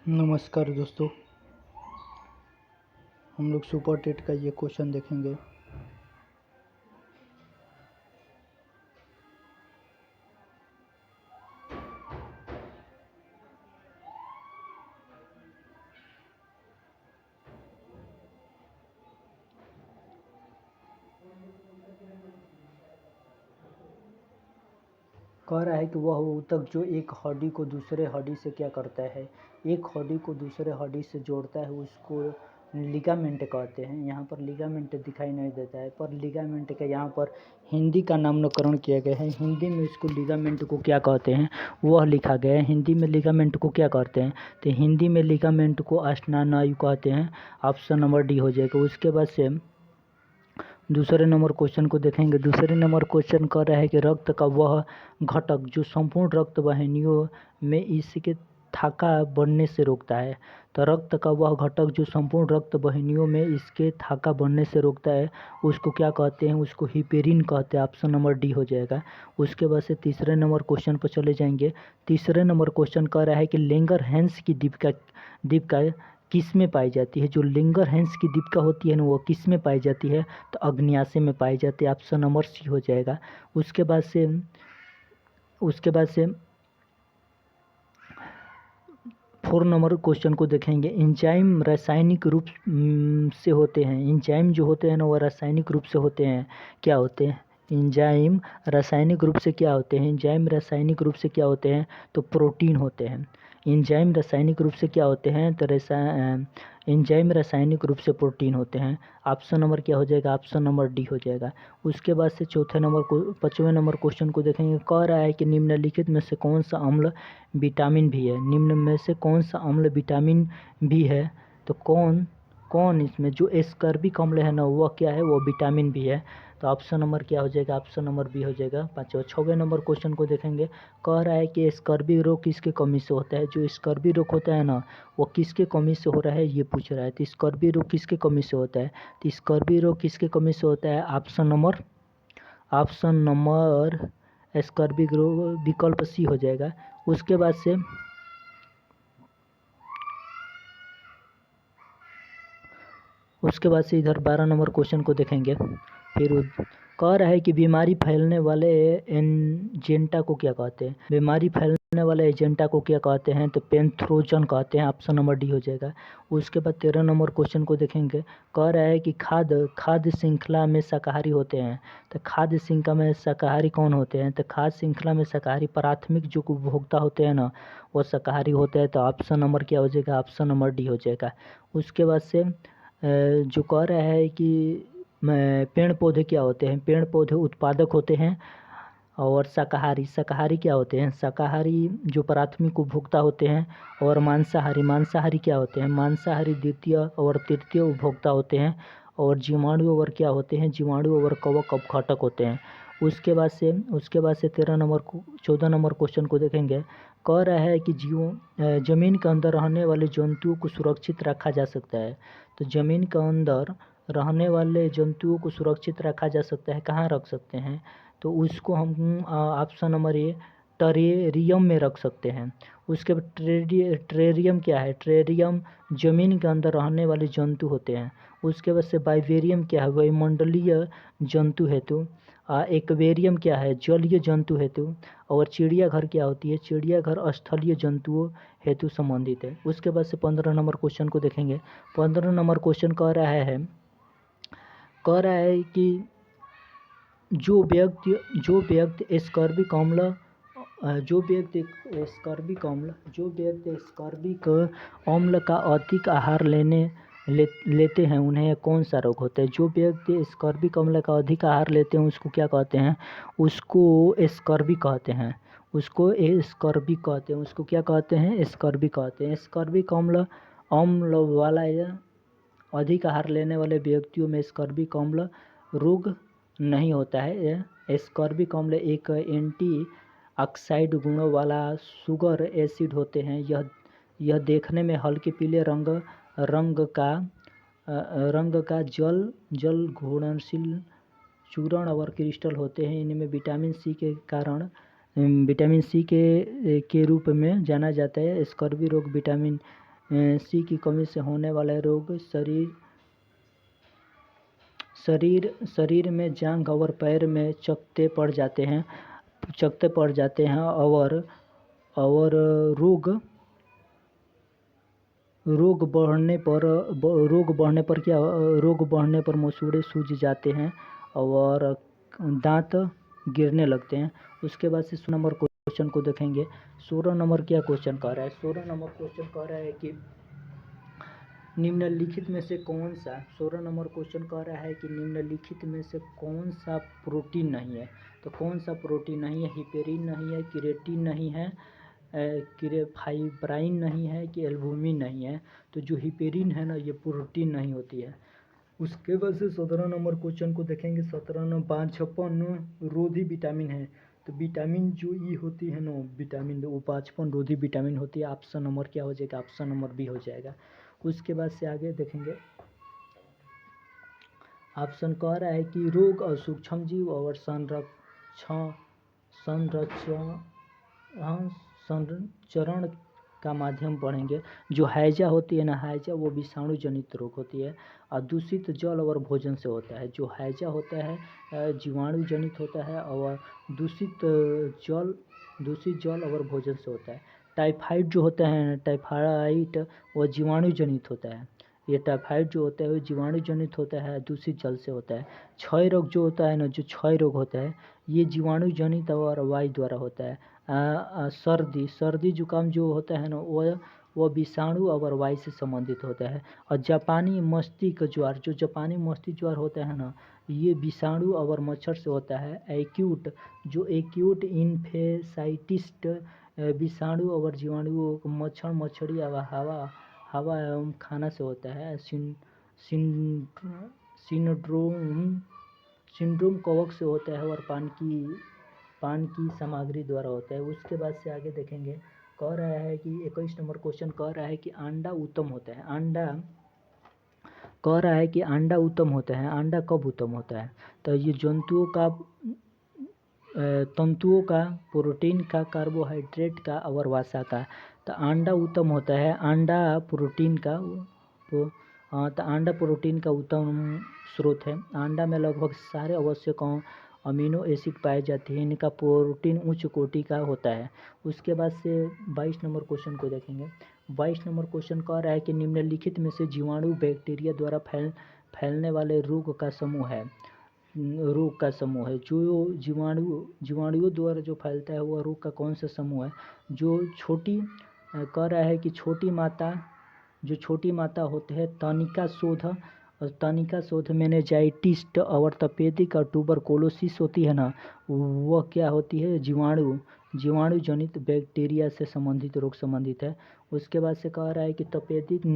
नमस्कार दोस्तों, हम लोग सुपर टेट का ये क्वेश्चन देखेंगे। कह रहा है कि वह ऊतक जो एक हड्डी को दूसरे हड्डी से क्या करता है, एक हड्डी को दूसरे हड्डी से जोड़ता है, उसको लिगामेंट कहते हैं। यहाँ पर लिगामेंट दिखाई नहीं देता है, पर लिगामेंट का यहाँ पर हिंदी का नामकरण किया गया है। हिंदी में इसको लिगामेंट को क्या कहते हैं वह लिखा गया है। हिंदी में लिगामेंट को क्या कहते हैं, तो हिंदी में लिगामेंट को अस्नायु कहते हैं। ऑप्शन नंबर डी हो जाएगा। उसके बाद से दूसरे नंबर क्वेश्चन को देखेंगे। दूसरे नंबर क्वेश्चन कह रहा है कि रक्त का वह घटक जो संपूर्ण रक्त वाहिनियों में इसके थाका बनने से रोकता है। तो रक्त का वह घटक जो संपूर्ण रक्त वाहिनियों में इसके थाका बनने से रोकता है, उसको क्या कहते हैं, उसको हिपेरिन कहते हैं। ऑप्शन नंबर डी हो जाएगा। उसके बाद से तीसरे नंबर क्वेश्चन पर चले जाएंगे। तीसरे नंबर क्वेश्चन कह रहा है कि लैंगरहैंस की दीपिका किस में पाई जाती है। जो लैंगरहैंस की दीपिका होती है ना, वो किस में पाई जाती है, तो अग्न्याशय में पाई जाती है। ऑप्शन नंबर सी हो जाएगा। उसके बाद से 4 नंबर क्वेश्चन को देखेंगे। एंजाइम रासायनिक रूप से होते हैं। एंजाइम जो होते हैं ना, वो रासायनिक रूप से होते हैं। क्या होते हैं एंजाइम रासायनिक रूप से? क्या होते हैं एंजाइम रासायनिक रूप से? क्या होते हैं, तो प्रोटीन होते हैं। एंजाइम रासायनिक रूप से क्या होते हैं, तो एंजाइम रासायनिक रूप से प्रोटीन होते हैं। ऑप्शन नंबर क्या हो जाएगा, ऑप्शन नंबर डी हो जाएगा। उसके बाद से 5वें नंबर क्वेश्चन को देखेंगे। कह रहा है कि निम्नलिखित में से कौन सा अम्ल विटामिन भी है। निम्न में से कौन सा अम्ल विटामिन भी है, तो कौन इसमें जो एस्कर्बिक अम्ल है ना, वह क्या है, वो विटामिन भी है। तो ऑप्शन नंबर क्या हो जाएगा, ऑप्शन नंबर बी हो जाएगा। 6वें नंबर क्वेश्चन को देखेंगे। कह रहा है कि स्कर्वी रोग किसके कमी से होता है। जो स्कर्वी रोग होता है ना, वो किसके कमी से हो रहा है, ये पूछ रहा है। तो स्कर्वी रोग किसके कमी से होता है, तो स्कर्वी रोग किसके कमी से होता है, ऑप्शन नंबर स्कर्वी रोग विकल्प सी हो जाएगा। उसके बाद से इधर 12 नंबर क्वेश्चन को देखेंगे। फिर कह रहा है कि बीमारी फैलने वाले एजेंटा को क्या कहते हैं। बीमारी फैलने वाले एजेंटा को क्या कहते हैं, तो पैथोजन कहते हैं। ऑप्शन नंबर डी हो जाएगा। उसके बाद 13 नंबर क्वेश्चन को देखेंगे। कह रहा है कि खाद्य श्रृंखला में शाकाहारी होते हैं। तो खाद्य श्रृंखला में शाकाहारी कौन होते हैं, तो खाद्य श्रृंखला में शाकाहारी प्राथमिक जो उपभोक्ता होते हैं ना, वो शाकाहारी होते हैं। तो ऑप्शन नंबर क्या हो जाएगा, ऑप्शन नंबर डी हो जाएगा। उसके बाद से जो कह रहा है कि पेड़ पौधे क्या होते हैं। पेड़ पौधे उत्पादक होते हैं। और शाकाहारी क्या होते हैं, शाकाहारी जो प्राथमिक उपभोक्ता होते हैं। और मांसाहारी क्या होते हैं, मांसाहारी द्वितीय और तृतीय उपभोक्ता होते हैं। और जीवाणु और क्या होते हैं, जीवाणु और कवक अपघटक होते हैं। उसके बाद से 14 नंबर क्वेश्चन को देखेंगे। कह रहा है कि जमीन के अंदर रहने वाले जंतुओं को सुरक्षित रखा जा सकता है। तो जमीन के अंदर रहने वाले जंतुओं को सुरक्षित रखा जा सकता है, कहाँ रख सकते हैं, तो उसको हम ऑप्शन नंबर ए टेरेरियम में रख सकते हैं। उसके बाद टेरेरियम क्या है, टेरेरियम जमीन के अंदर रहने वाले जंतु होते हैं। उसके बाद से वाइवेरियम क्या है, वायुमंडलीय जंतु हेतु। एक्वेरियम क्या है, जलीय जंतु हेतु। और चिड़ियाघर क्या होती है, चिड़ियाघर स्थलीय जंतुओं हेतु संबंधित है। उसके बाद से 15 नंबर क्वेश्चन को देखेंगे। 15 नंबर क्वेश्चन कह रहा है कि जो व्यक्ति स्कर्विक अम्ल का अधिक आहार लेते हैं, उन्हें कौन सा रोग होता है। जो व्यक्ति स्कर्विक अम्ल का अधिक आहार लेते हैं, उसको क्या कहते हैं, उसको स्कर्वी कहते हैं। उसको क्या कहते हैं, स्कर्वी कहते हैं। स्कर्विक अम्ल वाला अधिक आहार लेने वाले व्यक्तियों में स्कर्विक अम्ल रोग नहीं होता है। स्कर्विक अम्ल एक एंटी ऑक्साइड गुणों वाला शुगर एसिड होते हैं। यह देखने में हल्के पीले रंग का जल घुलनशील चूर्ण और क्रिस्टल होते हैं। इनमें विटामिन सी के रूप में जाना जाता है। स्कर्वी रोग विटामिन सी की कमी से होने वाले रोग शरीर में जांघ और पैर में चकत्ते पड़ जाते हैं और रोग बढ़ने पर मसूड़े सूज जाते हैं और दांत गिरने लगते हैं। उसके बाद से 16 नंबर क्वेश्चन को देखेंगे। 16 नंबर क्या क्वेश्चन कह रहा है? 16 नंबर क्वेश्चन कह रहा है कि निम्नलिखित में से कौन सा 16 नंबर क्वेश्चन कह रहा है कि निम्नलिखित में से कौन सा प्रोटीन नहीं है? तो कौन सा प्रोटीन नहीं है? हिपेरिन नहीं है, क्रिएटिन नहीं है, फाइब्राइन नहीं है कि एल्बुमिन नहीं है। तो जो हिपेरिन है ना, ये प्रोटीन नहीं होती है। उसके बाद से 17 नंबर क्वेश्चन को देखेंगे। 17 नंबर पाँचपन रोधी विटामिन है। तो विटामिन जो ई होती है ना, विटामिन वो पाँचपन रोधी विटामिन होती है। ऑप्शन नंबर क्या हो जाएगा? ऑप्शन नंबर बी हो जाएगा। उसके बाद से आगे देखेंगे। ऑप्शन कह रहा है कि रोग और सूक्ष्मजीव और संचरण का माध्यम पढ़ेंगे। जो हैजा होती है ना, हैजा वो विषाणु जनित रोग होती है और दूषित जल और भोजन से होता है। जो हैजा होता है जीवाणु जनित होता है और दूषित जल और भोजन से होता है। टाइफाइड जो होता है, टाइफाइड वो जीवाणु जनित होता है। ये टाइफाइड जो होता है वो जीवाणु जनित होता है, दूषित जल से होता है। क्षय रोग जो होता है ना, जो क्षय रोग होता है ये जीवाणु जनित और वायु द्वारा होता है। सर्दी जुकाम जो होता है ना, वो विषाणु और वायु से संबंधित होता है। और जापानी मस्तिष्क ज्वर, जो जापानी मस्तिष्क ज्वर होता है ना, ये विषाणु और मच्छर से होता है। एक्यूट इन्फेसाइटिस विषाणु और जीवाणु मच्छर, मच्छरी और हवा एवं खाना से होता है। सिंड्रोम कवक से होता है और पान की सामग्री द्वारा होता है। उसके बाद से आगे देखेंगे। कह रहा है कि 21 नंबर क्वेश्चन कह रहा है कि अंडा उत्तम होता है। अंडा उत्तम होता है। अंडा कब उत्तम होता है? तो ये तंतुओं का, प्रोटीन का, कार्बोहाइड्रेट का और वसा का। तो अंडा उत्तम होता है। अंडा प्रोटीन का उत्तम स्रोत है। अंडा में लगभग सारे आवश्यक अमीनो एसिड पाए जाते हैं। इनका प्रोटीन उच्च कोटि का होता है। उसके बाद से 22 नंबर क्वेश्चन को देखेंगे। 22 नंबर क्वेश्चन कह रहा है कि निम्नलिखित में से जीवाणु बैक्टीरिया द्वारा फैलने वाले रोग का समूह है। जो जीवाणुओं द्वारा जो फैलता है वह रोग का कौन सा समूह है? कह रहा है कि छोटी माता होते हैं तनिका शोध मेनिंजाइटिस और तपेदिक और ट्यूबरकुलोसिस होती है ना, वह क्या होती है? जीवाणु जनित बैक्टीरिया से संबंधित रोग संबंधित है। उसके बाद से कह रहा है कि तपेदिक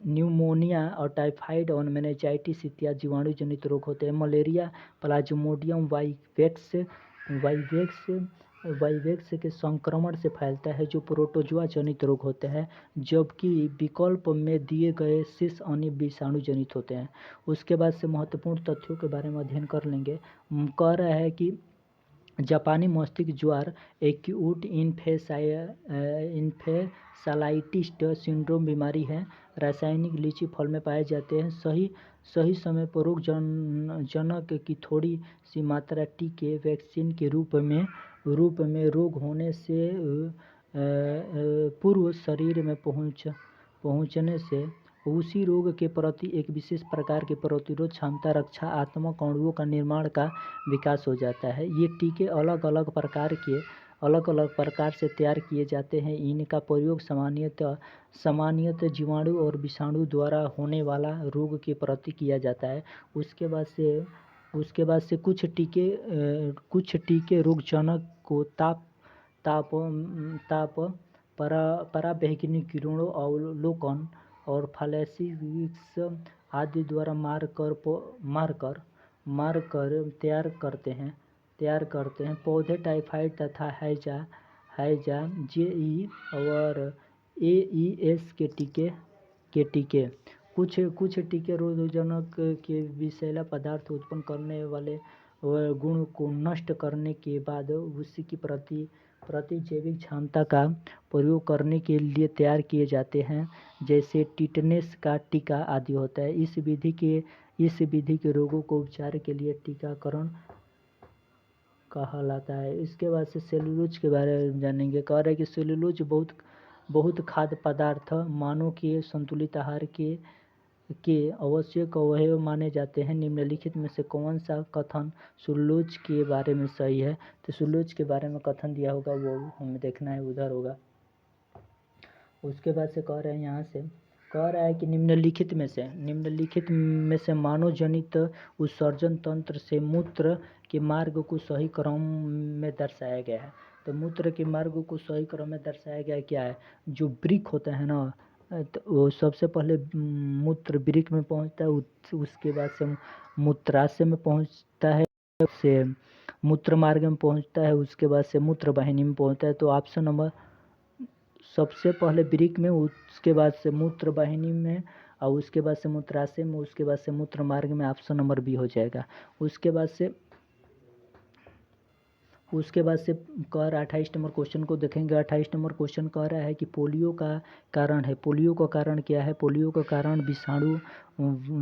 न्यूमोनिया और टाइफाइड और मेनिंजाइटिस इत्यादि जीवाणु जनित रोग होते हैं। मलेरिया प्लाज्मोडियम वाइवेक्स के संक्रमण से फैलता है, जो प्रोटोजोआ जनित रोग होते हैं, जबकि विकल्प में दिए गए शेष अन्य विषाणु जनित होते हैं। उसके बाद से महत्वपूर्ण तथ्यों के बारे में अध्ययन कर लेंगे। कह रहा है कि जापानी मस्तिष्क ज्वर एक्यूट इन्फेसालाइटिस सिंड्रोम बीमारी है। रासायनिक लीची फल में पाए जाते हैं। सही समय पर रोग जनक की थोड़ी सी मात्रा टीके वैक्सीन के रूप में रोग होने से पूर्व शरीर में पहुंचने से उसी रोग के प्रति एक विशेष प्रकार की प्रतिरोध क्षमता, रक्षात्मक अणुओं का निर्माण का विकास हो जाता है। ये टीके अलग अलग प्रकार से तैयार किए जाते हैं। इनका प्रयोग सामान्यतः जीवाणु और विषाणु द्वारा होने वाला रोग के प्रति किया जाता है। उसके बाद से कुछ टीके रोगजनक को ताप पराबैंगनी किरणों, अवलोकन और फ्लैशिंग्स आदि द्वारा मारकर तैयार करते हैं। पौधे टाइफाइड तथा हैजा जेई और एईएस के टीके कुछ टीके रोगजनक के विषैला पदार्थ उत्पन्न करने वाले गुण को नष्ट करने के बाद उसी की प्रतिजैविक क्षमता का प्रयोग करने के लिए तैयार किए जाते हैं, जैसे टिटनेस का टीका आदि होता है। इस विधि के रोगों को उपचार के लिए टीकाकरण कहलाता है। इसके बाद से सेलुलोज के बारे में जानेंगे। कह रहे हैं कि सेलुलोज बहुत खाद्य पदार्थ मानव के संतुलित आहार के आवश्यक अवयव माने जाते हैं। निम्नलिखित में से कौन सा कथन सेलुलोज के बारे में सही है? तो सेलुलोज के बारे में कथन दिया होगा वो हमें देखना है, उधर होगा। उसके बाद से कह रहे हैं यहाँ से, कह रहा है कि निम्नलिखित में से मानव जनित उत्सर्जन तंत्र से मूत्र के मार्ग को सही क्रम में दर्शाया गया है। तो मूत्र के मार्ग को सही क्रम में दर्शाया गया क्या है? जो वृक्क होता है ना, तो वो सबसे पहले मूत्र वृक्क में पहुंचता है, उसके बाद से मूत्राशय में पहुंचता है, से मूत्र मार्ग में पहुंचता है, उसके बाद से मूत्र वाहिनी में पहुंचता है। तो ऑप्शन नंबर सबसे पहले वृक्क में, उसके बाद से मूत्र वाहिनी में, और उसके बाद से मूत्राशय में, उसके बाद से मूत्र मार्ग में। ऑप्शन नंबर बी हो जाएगा। उसके बाद से कह रहा 28 नंबर क्वेश्चन को देखेंगे। 28 नंबर क्वेश्चन कह रहा है कि पोलियो का कारण है। पोलियो का कारण क्या है? पोलियो का कारण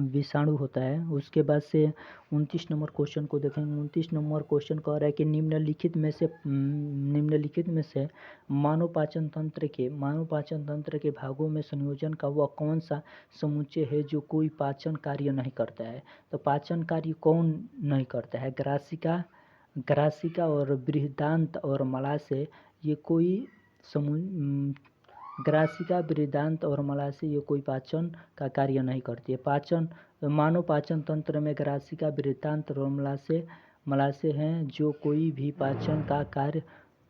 विषाणु होता है। उसके बाद से 29 नंबर क्वेश्चन को देखेंगे। 29 नंबर क्वेश्चन कह रहा है कि निम्नलिखित में से मानव पाचन तंत्र के भागों में संयोजन का वह कौन सा समुच्चय है जो कोई पाचन कार्य नहीं करता है? तो पाचन कार्य कौन नहीं करता है? ग्रासिका और बृहदान्त और मलाशय, ये कोई ग्रासिका, बृहदान्त और मलाशय ये कोई पाचन का कार्य नहीं करती है। मानव पाचन तंत्र में ग्रासिका, बृहदान्त और मलाशय हैं जो कोई भी पाचन का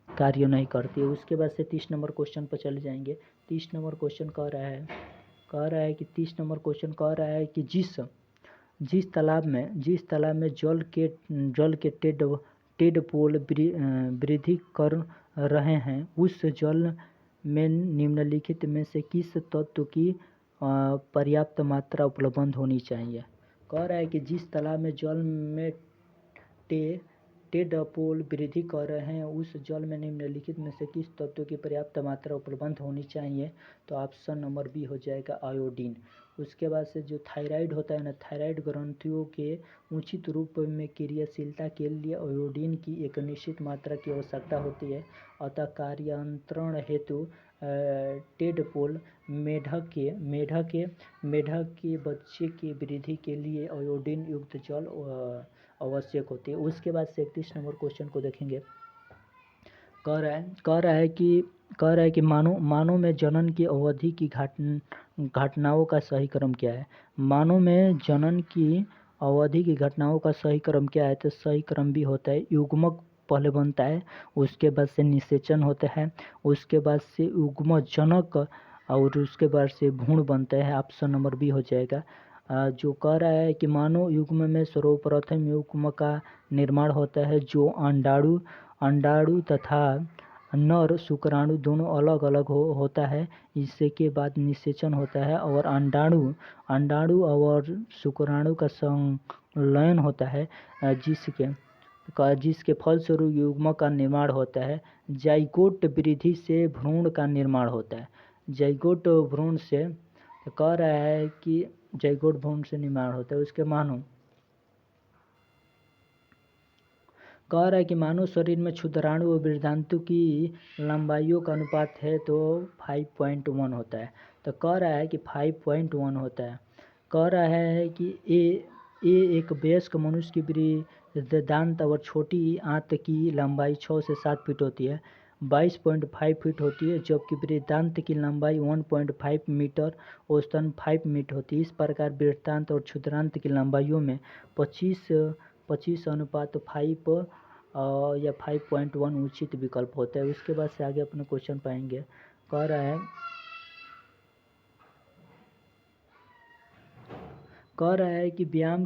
कार्य नहीं करती है। उसके बाद से 30 नंबर क्वेश्चन पर चले जाएंगे। 30 नंबर क्वेश्चन कह रहा है कि 30 नंबर क्वेश्चन कह रहा है कि जिस तालाब में जल के टेडपोल वृद्धि कर रहे हैं, उस जल में निम्नलिखित में से किस तत्व की पर्याप्त मात्रा उपलब्ध होनी चाहिए? कह रहा है कि जिस तालाब में जल में टेडपोल वृद्धि कर रहे हैं, उस जल में निम्नलिखित में से किस तत्व की पर्याप्त मात्रा उपलब्ध होनी चाहिए? तो ऑप्शन नंबर बी हो जाएगा, आयोडीन। उसके बाद से जो थायराइड होता है ना, थायराइड ग्रंथियों के उचित रूप में क्रियाशीलता के लिए आयोडीन की एक निश्चित मात्रा की आवश्यकता होती है। अतः कार्यान्तरण हेतु टेडपोल मेढक के बच्चे की वृद्धि के लिए आयोडीन युक्त जल आवश्यक होती है। उसके बाद से 31 नंबर क्वेश्चन को देखेंगे। कह रहा है कि मानव में जनन की अवधि की घटनाओं का सही क्रम क्या है? मानव में जनन की अवधि की घटनाओं का सही क्रम क्या है? तो सही क्रम भी होता है, युग्मक पहले बनता है, उसके बाद से निषेचन होता है, उसके बाद से युग्मजनक, और उसके बाद से भ्रूण बनता है। ऑप्शन नंबर बी हो जाएगा। जो कह रहा है कि मानव युग्म में सर्वप्रथम युग्म का निर्माण होता है, जो अंडाणु तथा नर शुक्राणु दोनों अलग अलग होता है। इसके बाद निषेचन होता है और अंडाणु और शुक्राणु का संलयन होता है, जिसके फलस्वरूप युग्म का निर्माण होता है। जाइगोट वृद्धि से भ्रूण का निर्माण होता है। जाइगोट भ्रूण से कह रहा है कि जाइगोट भ्रूण से निर्माण होता है। उसके कह रहा है कि मानव शरीर में क्षुद्राणु और बृहदान्त्र की लंबाइयों का अनुपात है तो 5.1 होता है। तो कह रहा है कि 5.1 होता है। कह रहा है कि एक वयस्क मनुष्य की बृहदान्त्र और छोटी आंत की लंबाई 6 से 7 फीट होती है, 22.5 फीट होती है, जबकि बृहदान्त्र की लंबाई 1.5 मीटर औसतन 5 मीटर होती है। इस प्रकार बृहदान्त्र और क्षुद्रांत की लंबाइयों में 25 अनुपात 5 या 5.1 उचित विकल्प होता है। उसके बाद से आगे अपने क्वेश्चन पाएंगे। कह रहा है कि व्यायाम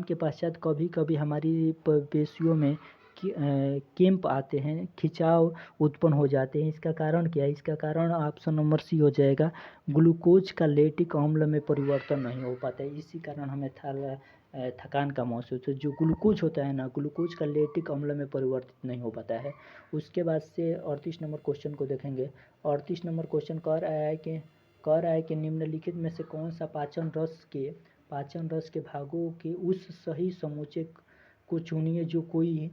के पश्चात कभी कभी हमारी पेशियों में कैंप आते हैं, खिंचाव उत्पन्न हो जाते हैं। इसका कारण क्या है? इसका कारण ऑप्शन नंबर सी हो जाएगा, ग्लूकोज का लैक्टिक अम्ल में परिवर्तन नहीं हो पाता है। इसी कारण हमें थकान का महसूस, तो जो ग्लूकोज होता है ना, ग्लूकोज का लैक्टिक अम्ल में परिवर्तित नहीं हो पाता है। उसके बाद से 38 नंबर क्वेश्चन को देखेंगे। 38 नंबर क्वेश्चन कह रहा है कि निम्नलिखित में से कौन सा पाचन रस के भागों के उस सही समूचे को चुनिए जो कोई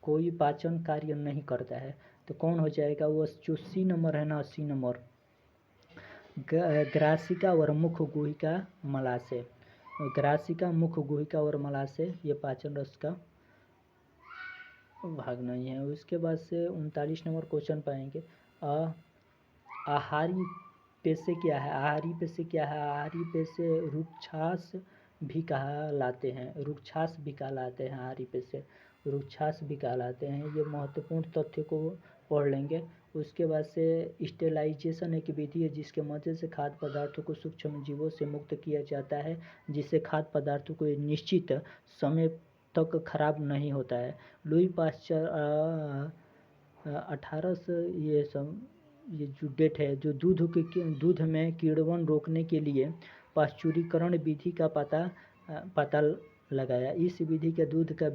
कोई पाचन कार्य नहीं करता है। तो कौन हो जाएगा वो, जो सी नंबर है ना, सी नंबर, ग्रासिका और मुख गुहिका मलाशय। ग्रासिका, मुख गुहिका और मलाशय ये पाचन रस का भाग नहीं है। उसके बाद से 39 नंबर क्वेश्चन पाएंगे। आहारी पेशे क्या है? आहारी पेशे क्या है? आहारी पेशे रुक्षास भी कहलाते हैं, रुक्षास भी कहलाते हैं। आहारी पेशे रुक्षास भी कहलाते हैं। ये महत्वपूर्ण तथ्य को पढ़ लेंगे। उसके बाद से स्टेलाइजेशन एक विधि है जिसके मदद से खाद्य पदार्थों को सूक्ष्म जीवों से मुक्त किया जाता है, जिससे खाद्य पदार्थों को एक निश्चित समय तक खराब नहीं होता है। लुई पास्चर 1800 ये जो डेट है, जो दूध में कीड़वन रोकने के लिए पाश्चुरीकरण विधि का पता लगाया। इस विधि के दूध का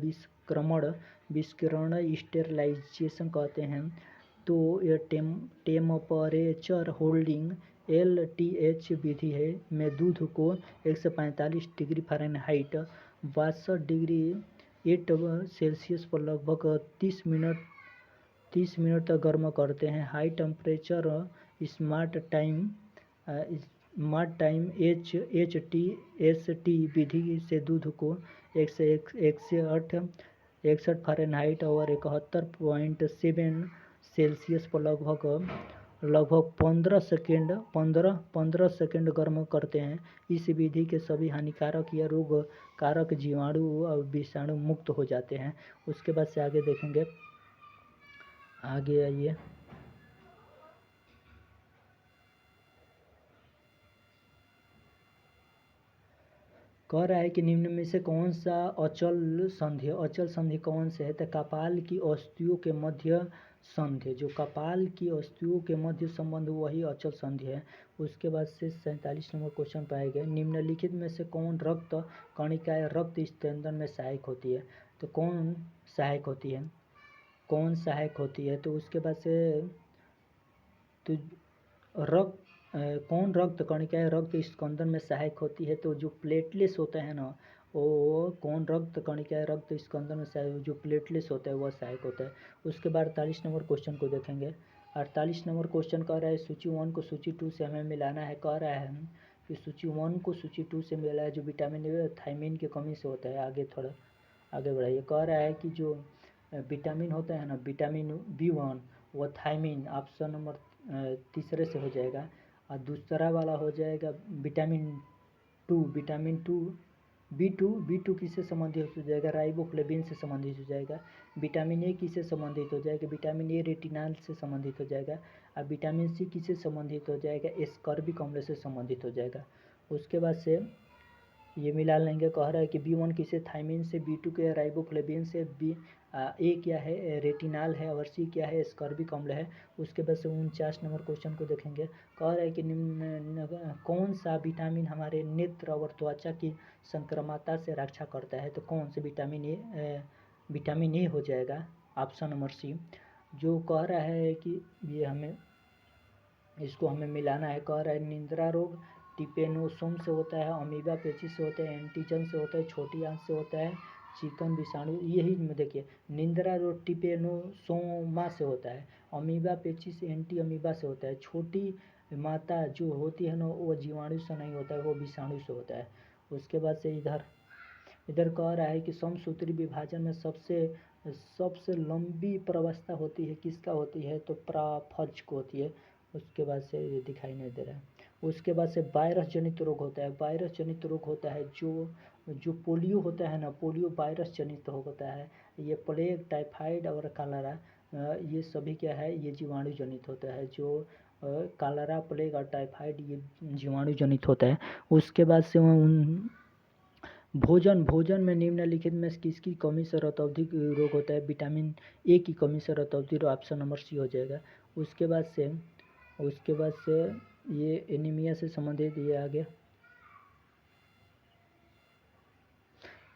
विष्करण स्टेरलाइजेशन कहते हैं। तो ये टेम्परेचर होल्डिंग LTH विधि है में दूध को 145 डिग्री फ़ारेनहाइट 62 डिग्री 8 सेल्सियस पर लगभग 30 मिनट तक गर्म करते हैं। High temperature smart time HTST विधि से दूध को 161 फ़ारेनहाइट और 71.7 सेल्सियस पर लगभग 15 सेकेंड गर्म करते हैं। इस विधि के सभी हानिकारक या रोग कारक जीवाणु और विषाणु मुक्त हो जाते हैं। उसके बाद से आगे देखेंगे। आगे आइए। कह रहा है कि निम्न में से कौन सा अचल संधि कौन से है? तो कपाल की अस्थियों के मध्य संधि, जो कपाल की अस्थियों के मध्य संबंध वही अचल संधि है। उसके बाद से 47 नंबर क्वेश्चन पाएंगे। निम्नलिखित में से कौन रक्त कणिकाएं रक्त स्पंदन में सहायक होती है? तो कौन सहायक होती है? तो उसके बाद से तो कौन रक्त कणिकाएं रक्त स्पंदन में सहायक होती है? तो जो प्लेटलेट्स होते हैं ना, वो कौन रक्त कणिकाएं रक्त स्पंदन में सहायक, जो प्लेटलेट्स होता है वह सहायक होता है। उसके बाद 48 नंबर क्वेश्चन को देखेंगे। 48 नंबर क्वेश्चन कह रहा है सूची 1 को सूची 2 से हमें मिलाना है। कह रहा है कि सूची 1 को सूची 2 से मिला है, जो विटामिन ए थायमिन की कमी से होता है। आगे थोड़ा आगे बढ़ाइए। कह रहा है कि जो विटामिन होता है ना, विटामिन B1 वो थायमिन ऑप्शन नंबर तीसरे से हो जाएगा। और दूसरा वाला हो जाएगा विटामिन टू B2 किससे संबंधित हो जाएगा? राइबोफ्लेविन से संबंधित हो जाएगा। विटामिन ए किससे संबंधित हो जाएगा? विटामिन ए रेटिनॉल से संबंधित हो जाएगा। और विटामिन सी किससे संबंधित हो जाएगा? एस्कॉर्बिक अम्ल से संबंधित हो जाएगा। उसके बाद से ये मिला लेंगे। कह रहा है कि B1 किसे थायमिन से, B2 के राइबोफ्लेविन से, ए क्या है? रेटिनॉल है, और सी क्या है? एस्कॉर्बिक अम्ल है। उसके बाद से 49 नंबर क्वेश्चन को देखेंगे। कह रहा है कि कौन सा विटामिन हमारे नेत्र और त्वचा की संक्रामकता से रक्षा करता है? तो कौन से विटामिन ए हो जाएगा, ऑप्शन नंबर सी। जो कह रहा है कि ये इसको हमें मिलाना है। कह रहा है निद्रा रोग टिपेनोसोम से होता है, अमीबा पेचिस से होता है, एंटीजन से होता है, छोटी आंत से होता है, चिकन विषाणु। यही में देखिए, निद्रा रोग टिपेनोसोमा से होता है, अमीबा पेचिस एंटी अमीबा से होता है, छोटी माता जो होती है ना वो जीवाणु से नहीं होता है, वो विषाणु से होता है। उसके बाद से इधर कह रहा है कि समसूत्री विभाजन में सबसे लंबी प्रवस्था होती है, किसका होती है? तो प्राफज को होती है। उसके बाद से ये दिखाई नहीं दे रहा है। उसके बाद से वायरस जनित रोग होता है। वायरस जनित रोग होता है जो पोलियो होता है ना, पोलियो वायरस जनित होता है। ये प्लेग, टाइफाइड और कलरा, ये सभी क्या है? ये जीवाणु जनित होता है। जो कलरा, प्लेग और टाइफाइड ये जीवाणु जनित होता है। उसके बाद से भोजन में निम्नलिखित में किसकी कमी से रतौंधी रोग होता है? विटामिन ए की कमी से रतौंधी रोग, ऑप्शन नंबर सी हो जाएगा। उसके बाद से ये एनीमिया से संबंधित ये आ गया।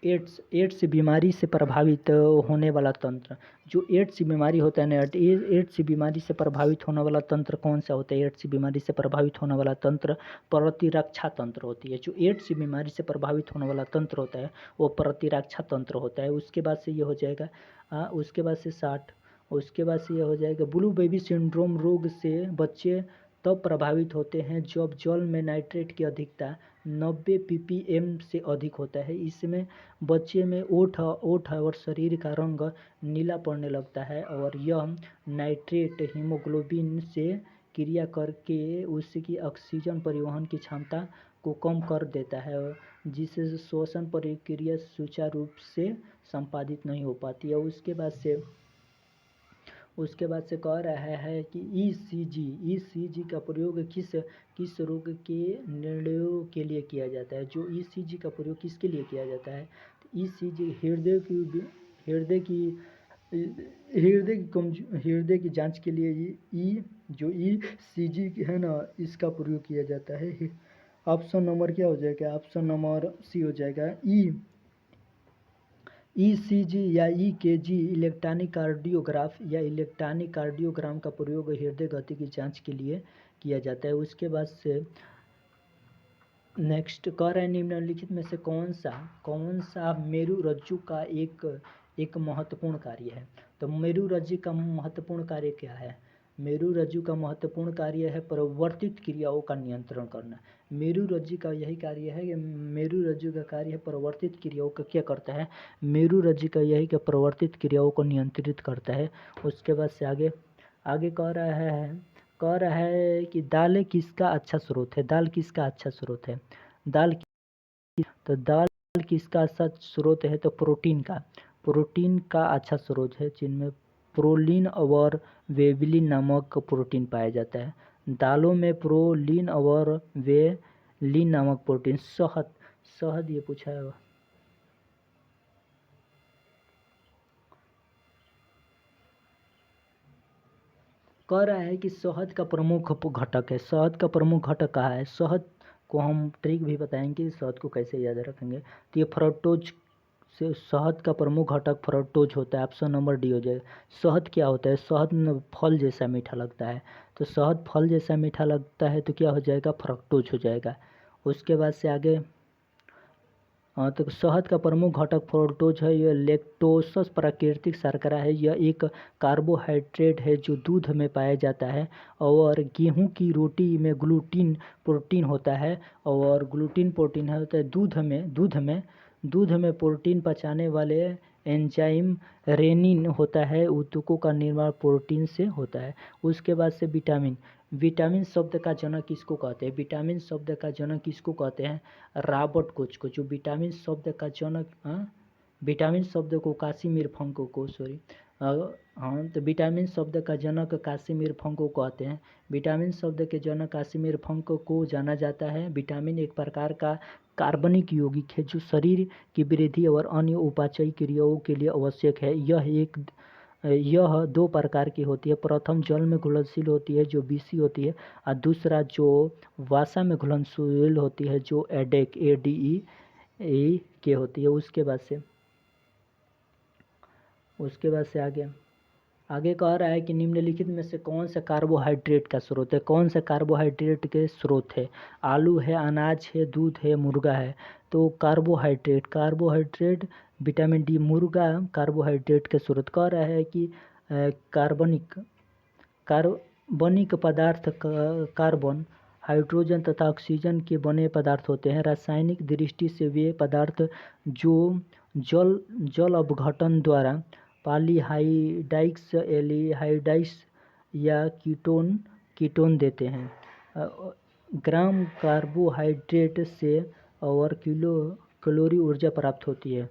एड्स बीमारी से प्रभावित होने वाला तंत्र, जो एड्स बीमारी होता है ना, एड्स बीमारी से प्रभावित होने वाला तंत्र कौन सा होता है? एड्स बीमारी से प्रभावित होने वाला तंत्र प्रतिरक्षा तंत्र होती है। जो एड्स बीमारी से प्रभावित होने वाला तंत्र होता है वो प्रतिरक्षा तंत्र होता है। उसके बाद से ये हो जाएगा उसके बाद से 60, उसके बाद से ये हो जाएगा ब्लू बेबी सिंड्रोम रोग से बच्चे तब प्रभावित होते हैं जब जल में नाइट्रेट की अधिकता 90 ppm से अधिक होता है। इसमें बच्चे में ओठ और शरीर का रंग नीला पड़ने लगता है और यह नाइट्रेट हीमोग्लोबिन से क्रिया करके उसकी ऑक्सीजन परिवहन की क्षमता को कम कर देता है, जिससे श्वसन प्रक्रिया सुचारू रूप से संपादित नहीं हो पाती है। उसके बाद से कह रहा है कि ईसीजी का प्रयोग किस रोग के निर्णयों के लिए किया जाता है? जो ईसीजी का प्रयोग किसके लिए किया जाता है? ईसीजी हृदय की जांच के लिए जो ईसीजी है ना, इसका प्रयोग किया जाता है। ऑप्शन नंबर क्या हो जाएगा? ऑप्शन नंबर सी हो जाएगा। ईसीजी या ईकेजी इलेक्ट्रॉनिक कार्डियोग्राम का प्रयोग हृदय गति की जांच के लिए किया जाता है। उसके बाद से नेक्स्ट कह रहे हैं निम्नलिखित में से कौन सा मेरुरज्जु का एक महत्वपूर्ण कार्य है? तो मेरुरज्जु का महत्वपूर्ण कार्य क्या है? मेरुरज्जु का महत्वपूर्ण कार्य है परिवर्तित क्रियाओं का नियंत्रण करना। मेरुरज्जु का यही कार्य है कि मेरुरज्जु का कार्य है परिवर्तित क्रियाओं का क्या करता है? मेरुरज्जु का यही कि परिवर्तित क्रियाओं को नियंत्रित करता है। उसके बाद से आगे कह रहा है कि दाल किसका अच्छा स्रोत है? दाल किसका अच्छा स्रोत है? दाल किसका अच्छा स्रोत है? तो प्रोटीन का अच्छा स्रोत है, जिनमें प्रोलीन और वेलिन नामक प्रोटीन पाया जाता है। दालों में प्रोलीन और वेलिन नामक प्रोटीन। शहद ये पूछा है। कह रहा है कि शहद का प्रमुख घटक है। शहद का प्रमुख घटक कहाँ है? शहद को हम ट्रिक भी बताएंगे शहद को कैसे याद रखेंगे। तो ये फ्रक्टोज से शहद का प्रमुख घटक फ्रक्टोज होता है। ऑप्शन नंबर डी हो जाएगा। शहद क्या होता है? शहद फल जैसा मीठा लगता है, तो शहद फल जैसा मीठा लगता है तो क्या हो जाएगा? फ्रक्टोज हो जाएगा। उसके बाद से आगे तो शहद का प्रमुख घटक फ्रक्टोज है। यह लैक्टोस प्राकृतिक शर्करा है। यह एक कार्बोहाइड्रेट है जो दूध में पाया जाता है और गेहूं की रोटी में ग्लूटीन प्रोटीन होता है और ग्लूटीन प्रोटीन होता है दूध में प्रोटीन पचाने वाले एंजाइम रेनिन होता है। ऊतकों का निर्माण प्रोटीन से होता है। उसके बाद से विटामिन शब्द का जनक किसको कहते हैं? विटामिन शब्द का जनक किसको कहते हैं? रॉबर्ट कोच को। जो विटामिन शब्द का जनक विटामिन शब्द को कासिमिर फंको को हाँ, तो विटामिन शब्द का जनक कासिमिर फंको कहते हैं। विटामिन शब्द के जनक कासिमिर फंको को जाना जाता है। विटामिन एक प्रकार का कार्बनिक यौगिक है जो शरीर की वृद्धि और अन्य उपापचयी क्रियाओं के लिए आवश्यक है। यह दो प्रकार की होती है। प्रथम जल में घुलनशील होती है जो बीसी होती है, और दूसरा जो वसा में घुलनशील होती है जो ADE के होती है। उसके बाद से आगे कह रहा है कि निम्नलिखित में से कौन सा कार्बोहाइड्रेट का स्रोत है? कौन सा कार्बोहाइड्रेट के स्रोत है? आलू है, अनाज है, दूध है, मुर्गा है। तो कार्बोहाइड्रेट विटामिन डी। मुर्गा कार्बोहाइड्रेट के स्रोत। कह रहा है कि कार्बनिक पदार्थ कार्बन, हाइड्रोजन तथा ऑक्सीजन के बने पदार्थ होते हैं। रासायनिक दृष्टि से वे पदार्थ जो जल अपघटन द्वारा पॉलीहाइड्राइड्स, एल्डिहाइड्स या कीटोन देते हैं। ग्राम कार्बोहाइड्रेट से और कैलोरी ऊर्जा प्राप्त होती है।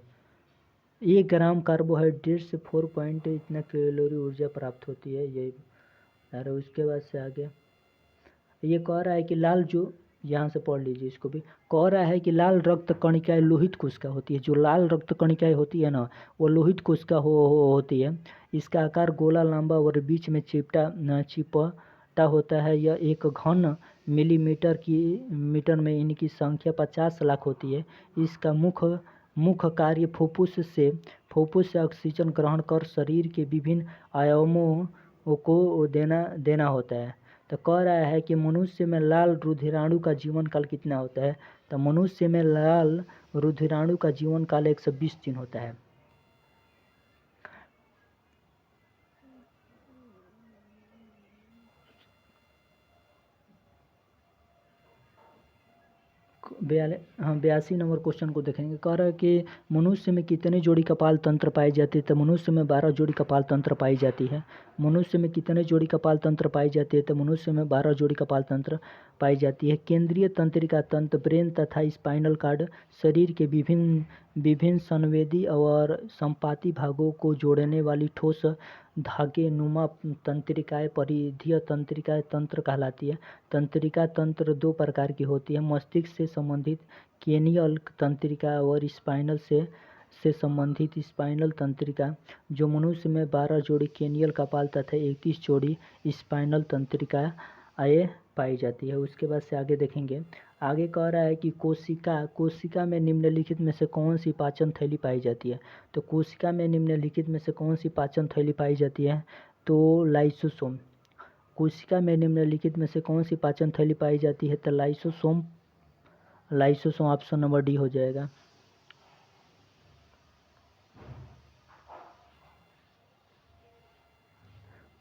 1 ग्राम कार्बोहाइड्रेट से 4 पॉइंट इतना कैलोरी ऊर्जा प्राप्त होती है। ये उसके बाद से आगे ये कह रहा है कि यहाँ से पढ़ लीजिए इसको भी। कह रहा है कि लाल रक्त कणिकाएं लोहित कोशिका होती है। जो लाल रक्त कणिकाएं होती है ना, वो लोहित कोशिका होती है। इसका आकार गोला, लंबा और बीच में चिपटा होता है। यह एक घन मीटर में इनकी संख्या 50 लाख होती है। इसका मुख्य मुख्य कार्य फुफ्फुस से ऑक्सीजन ग्रहण कर शरीर के विभिन्न अवयवों को देना होता है। तो कह रहा है कि मनुष्य में लाल रुधिराणु का जीवन काल कितना होता है। तो मनुष्य में लाल रुधिराणु का जीवन काल 120 दिन होता है। हाँ, 82 नंबर क्वेश्चन को देखेंगे। कह रहा है कि मनुष्य में कितने जोड़ी कपाल तंत्र पाई जाती है। तो मनुष्य में 12 जोड़ी कपाल तंत्र पाई जाती है। मनुष्य में कितने जोड़ी कपाल तंत्र पाई जाती है। तो मनुष्य में 12 जोड़ी कपाल तंत्र पाई जाती है। केंद्रीय तंत्रिका तंत्र ब्रेन तथा स्पाइनल कार्ड शरीर के विभिन्न संवेदी और संपाती भागों को जोड़ने वाली ठोस धागे नुमा तंत्रिकाएं परिधीय तंत्रिका तंत्र कहलाती है। तंत्रिका तंत्र दो प्रकार की होती है, मस्तिष्क से संबंधित केनियल तंत्रिका और स्पाइनल से संबंधित स्पाइनल तंत्रिका, जो मनुष्य में 12 जोड़ी केनियल कपाल तथा 31 जोड़ी स्पाइनल तंत्रिकाएं पाई जाती है। उसके बाद से आगे देखेंगे। आगे कह रहा है कि कोशिका में निम्नलिखित में से कौन सी पाचन थैली पाई जाती है। तो कोशिका में निम्नलिखित में से कौन सी पाचन थैली पाई जाती है। तो लाइसोसोम। कोशिका में निम्नलिखित में से कौन सी पाचन थैली पाई जाती है। तो लाइसोसोम ऑप्शन नंबर डी हो जाएगा।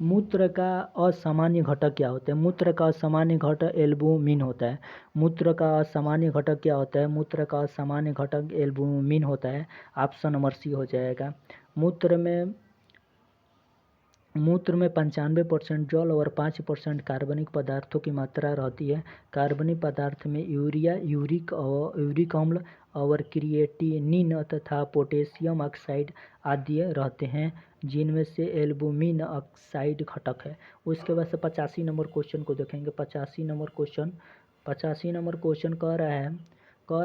मूत्र का असामान्य घटक क्या होता है। मूत्र का असामान्य घटक एल्बुमिन होता है। मूत्र का असामान्य घटक क्या होता है। मूत्र का असामान्य घटक एल्बुमिन होता है। ऑप्शन नंबर सी हो जाएगा। मूत्र में 95% जल और 5% कार्बनिक पदार्थों की मात्रा रहती है। कार्बनिक पदार्थ में यूरिया, यूरिक अम्ल और क्रिएटिनिन तथा पोटेशियम ऑक्साइड आदि रहते हैं, जिनमें से एल्बुमिन ऑक्साइड घटक है। उसके बाद से 85 नंबर क्वेश्चन को देखेंगे। 85 नंबर क्वेश्चन कह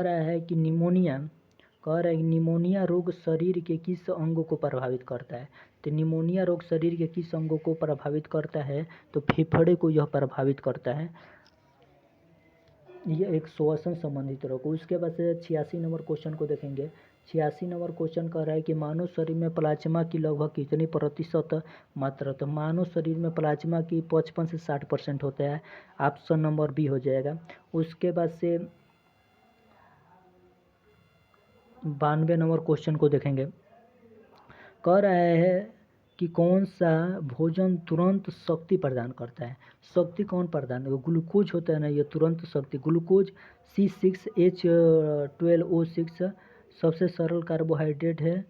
रहा है कि निमोनिया रोग शरीर के किस अंग को प्रभावित करता है। तो निमोनिया रोग शरीर के किस अंगों को प्रभावित करता है। तो फेफड़े को यह प्रभावित करता है। यह एक श्वसन संबंधित रोग। उसके बाद से 86 नंबर क्वेश्चन को देखेंगे। 86 नंबर क्वेश्चन कह रहा है कि मानव शरीर में प्लाज्मा की लगभग कितनी प्रतिशत मात्रा। तो मानव शरीर में प्लाज्मा की 55 से 60% होता है। ऑप्शन नंबर बी हो जाएगा। उसके बाद से 92 नंबर क्वेश्चन को देखेंगे। कह रहा है कि कौन सा भोजन तुरंत शक्ति प्रदान करता है। शक्ति कौन प्रदान, ग्लूकोज होता है ना, ये तुरंत शक्ति। ग्लूकोज C6H12O6 सबसे सरल कार्बोहाइड्रेट है,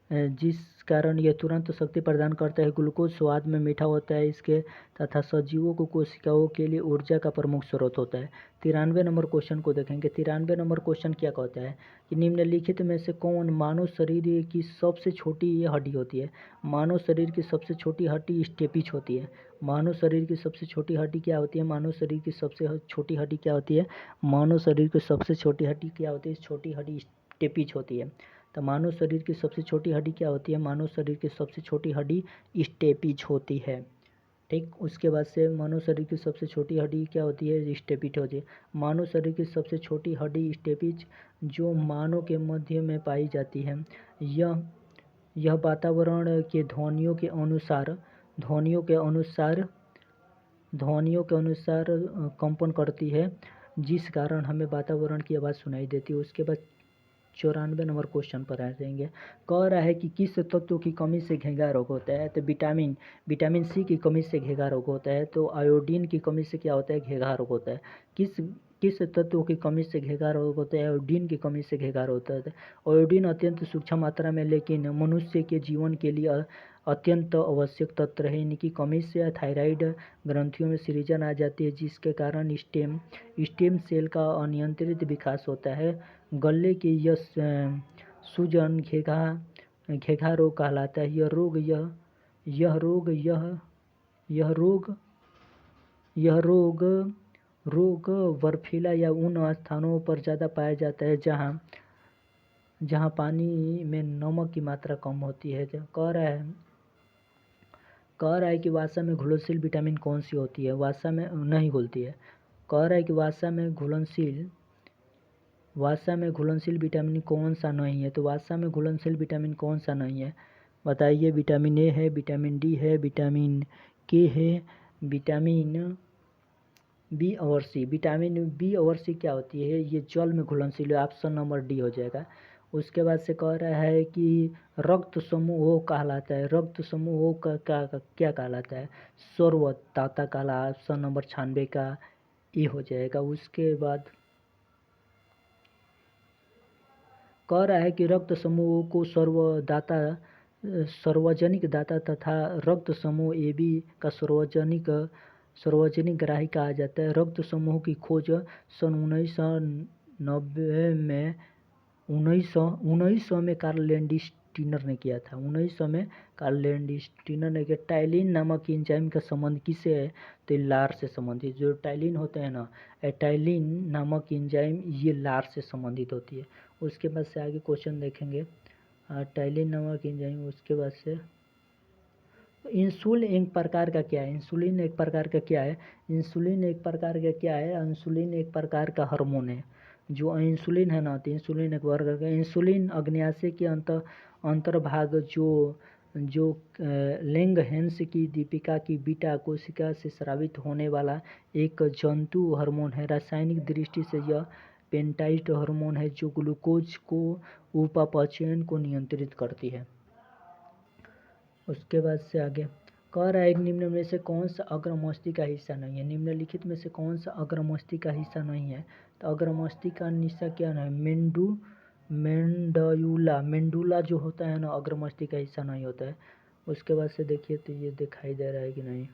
जिस कारण यह तुरंत शक्ति प्रदान करता है। ग्लूकोज स्वाद में मीठा होता है इसके तथा सजीवों को कोशिकाओं के लिए ऊर्जा का प्रमुख स्रोत होता है। 93 नंबर क्वेश्चन को देखेंगे। 93 नंबर क्वेश्चन क्या कहता है कि निम्नलिखित में से कौन मानव शरीर की सबसे छोटी हड्डी होती है। मानव शरीर की सबसे छोटी हड्डी स्टेपिज होती है। मानव शरीर की सबसे छोटी हड्डी क्या होती है। मानव शरीर की सबसे छोटी हड्डी क्या होती है। मानव शरीर की सबसे छोटी हड्डी क्या होती है। छोटी हड्डी स्टेपिज होती है। तो मानव शरीर की सबसे छोटी हड्डी क्या होती है। मानव शरीर की सबसे छोटी हड्डी स्टेपिज होती है। ठीक। उसके बाद से मानव शरीर की सबसे छोटी हड्डी क्या होती है। स्टेपिज होती है। मानव शरीर की सबसे छोटी हड्डी स्टेपिज जो मानव के मध्य में पाई जाती है। यह वातावरण के ध्वनियों के अनुसार कंपन करती है, जिस कारण हमें वातावरण की आवाज़ सुनाई देती है। उसके बाद 94 नंबर क्वेश्चन पर आ जाएंगे। कह रहा है कि किस तत्व की कमी से घेंघा रोग होता है। तो विटामिन सी की कमी से घेंघा रोग होता है। तो आयोडीन की कमी से क्या होता है। घेंघा रोग होता है। किस तत्व की कमी से घेंघा रोग होता है। आयोडीन की कमी से घेंघा रोग होता है। आयोडीन अत्यंत सूक्ष्म मात्रा में लेकिन मनुष्य के जीवन के लिए अत्यंत आवश्यक तत्व है। इनकी कमी से थायराइड ग्रंथियों में सृजन आ जाती है, जिसके कारण स्टेम सेल का अनियंत्रित विकास होता है। गले के यह सूजन घेंघा रोग कहलाता है। यह रोग बर्फीला या उन स्थानों पर ज़्यादा पाया जाता है जहाँ पानी में नमक की मात्रा कम होती है। कह रहा है कि वसा में घुलनशील विटामिन कौन सी होती है। वसा में नहीं घुलती है। कह रहा है कि वसा में घुलनशील वसा में घुलनशील विटामिन कौन सा नहीं है? तो वसा में घुलनशील विटामिन कौन सा नहीं है बताइए? विटामिन ए है, विटामिन डी है, विटामिन के है, विटामिन बी और सी। विटामिन बी और सी क्या होती है? ये जल में घुलनशील है, ऑप्शन नंबर डी हो जाएगा। उसके बाद से कह रहा है कि रक्त समूह कहलाता है, रक्त समूह का क्या कहलाता है? सर्वदाता कहला, ऑप्शन नंबर 96 का ए हो जाएगा। उसके बाद कह रहा है कि रक्त समूह को सार्वजनिक दाता तथा रक्त समूह एबी का सार्वजनिक ग्राही कहा जाता है। रक्त समूह की खोज सन 1990 में 1900 में कार्ल लैंडस्टीनर ने किया था। 1900 में कार्ल लैंडस्टीनर ने किया। टाइलिन नामक एंजाइम का संबंध किससे है? तो लार से संबंधित। जो टाइलिन होते हैं ना, टाइलिन नामक एंजाइम ये लार से संबंधित होती है। उसके बाद से आगे क्वेश्चन देखेंगे। टाइलिन नामक एंजाइम, उसके बाद से इंसुलिन एक प्रकार का क्या है? इंसुलिन एक प्रकार का क्या है? इंसुलिन एक प्रकार का क्या है? इंसुलिन एक प्रकार का हार्मोन है। जो इंसुलिन है ना, तो इंसुलिन एक प्रकार का, इंसुलिन अग्न्याशय के अंतर्भाग जो लैंगहेंस की दीपिका की बीटा कोशिका से स्रावित होने वाला एक जंतु हार्मोन है। रासायनिक दृष्टि से यह पेप्टाइड हार्मोन है जो ग्लूकोज को उपापचयन को नियंत्रित करती है। उसके बाद से आगे कह रहा है कि निम्न में से कौन सा अग्रमस्तिष्क का हिस्सा नहीं है? निम्नलिखित में से कौन सा अग्रमस्तिष्क का हिस्सा नहीं है? तो अग्रमस्तिष्क का हिस्सा क्या नहीं? मेंडुला जो होता है ना, अग्रमस्तिष्क का हिस्सा नहीं होता है। उसके बाद से देखिए तो ये दिखाई दे रहा है कि नहीं।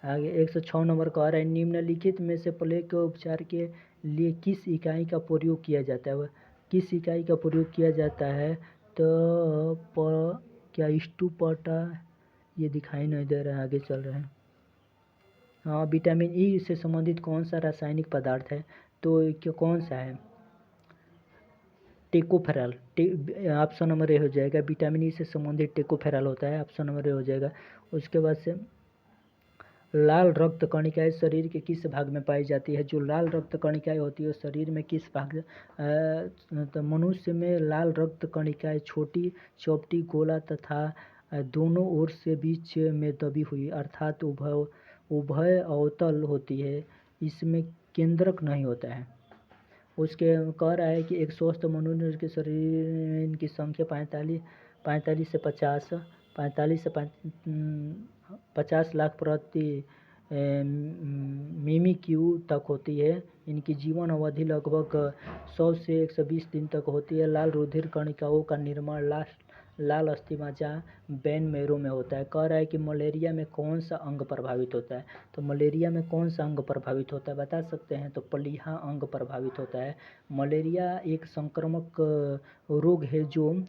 आगे 106 नंबर कह रहा है निम्नलिखित में से प्लेग के उपचार के लिए किस इकाई का प्रयोग किया जाता है? किस इकाई का प्रयोग किया जाता है? तो क्या स्टूपटा, ये दिखाई नहीं दे रहा है, आगे चल रहे हैं। हाँ, विटामिन ई से संबंधित कौन सा रासायनिक पदार्थ है? तो क्या कौन सा है? टेकोफेरल। ऑप्शन नंबर ए हो जाएगा। विटामिन ई से संबंधित टेकोफेरल होता है, ऑप्शन नंबर ए हो जाएगा। उसके बाद से लाल रक्त कणिकाएं शरीर के किस भाग में पाई जाती है? जो लाल रक्त कणिकाएं होती है शरीर में किस भाग? तो मनुष्य में लाल रक्त कणिकाएं छोटी, चौपटी, गोला तथा दोनों ओर से बीच में दबी हुई अर्थात उभय अवतल होती है। इसमें केंद्रक नहीं होता है। उसके कह रहा है कि एक स्वस्थ मनुष्य के शरीर में इनकी संख्या 45 से 50 लाख प्रति मिमी-क्यू तक होती है। इनकी जीवन अवधि लगभग 100 से 120 दिन तक होती है। लाल रुधिर कणिकाओं का निर्माण लाल अस्थिमज्जा बेन मैरो में होता है। कह रहा है कि मलेरिया में कौन सा अंग प्रभावित होता है? तो मलेरिया में कौन सा अंग प्रभावित होता है बता सकते हैं? तो प्लीहा अंग प्रभावित होता है। मलेरिया एक संक्रामक रोग है जो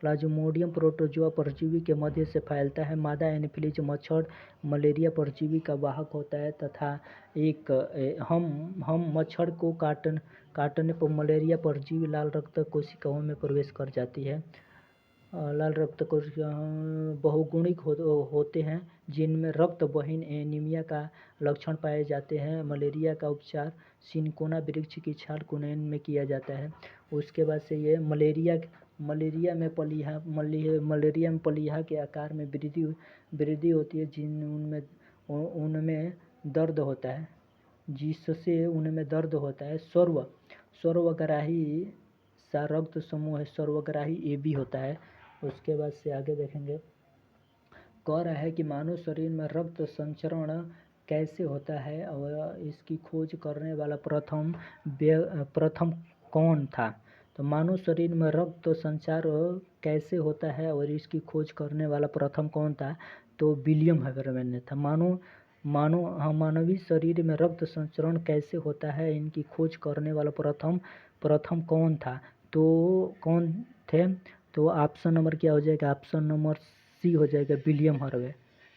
प्लाज्मोडियम प्रोटोजोआ परजीवी के मध्य से फैलता है। मादा एनोफिलीज मच्छर मलेरिया परजीवी का वाहक होता है तथा हम मच्छर को काटने पर मलेरिया परजीवी लाल रक्त कोशिकाओं में प्रवेश कर जाती है। लाल रक्त कोशिका बहुगुणिक होते हैं जिनमें रक्तहीन एनीमिया का लक्षण पाए जाते हैं। मलेरिया का उपचार सिनकोना वृक्ष की छाल कुनैन में किया जाता है। उसके बाद से ये मलेरिया में पलीहा के आकार में वृद्धि होती है उनमें दर्द होता है, जिससे उनमें दर्द होता है। सर्वग्राही सा रक्त समूह है, सर्वग्राही ए बी होता है। उसके बाद से आगे देखेंगे। कह रहा है कि मानव शरीर में रक्त संचरण कैसे होता है और इसकी खोज करने वाला प्रथम कौन था? तो मानव शरीर में रक्त संचार कैसे होता है और इसकी खोज करने वाला प्रथम कौन था? तो विलियम हैबरमैन ने था। मानवीय शरीर में रक्त संचरण कैसे होता है, इनकी खोज करने वाला प्रथम कौन था? तो कौन थे? तो ऑप्शन नंबर क्या हो जाएगा? ऑप्शन नंबर सी हो जाएगा, विलियम हार्वे।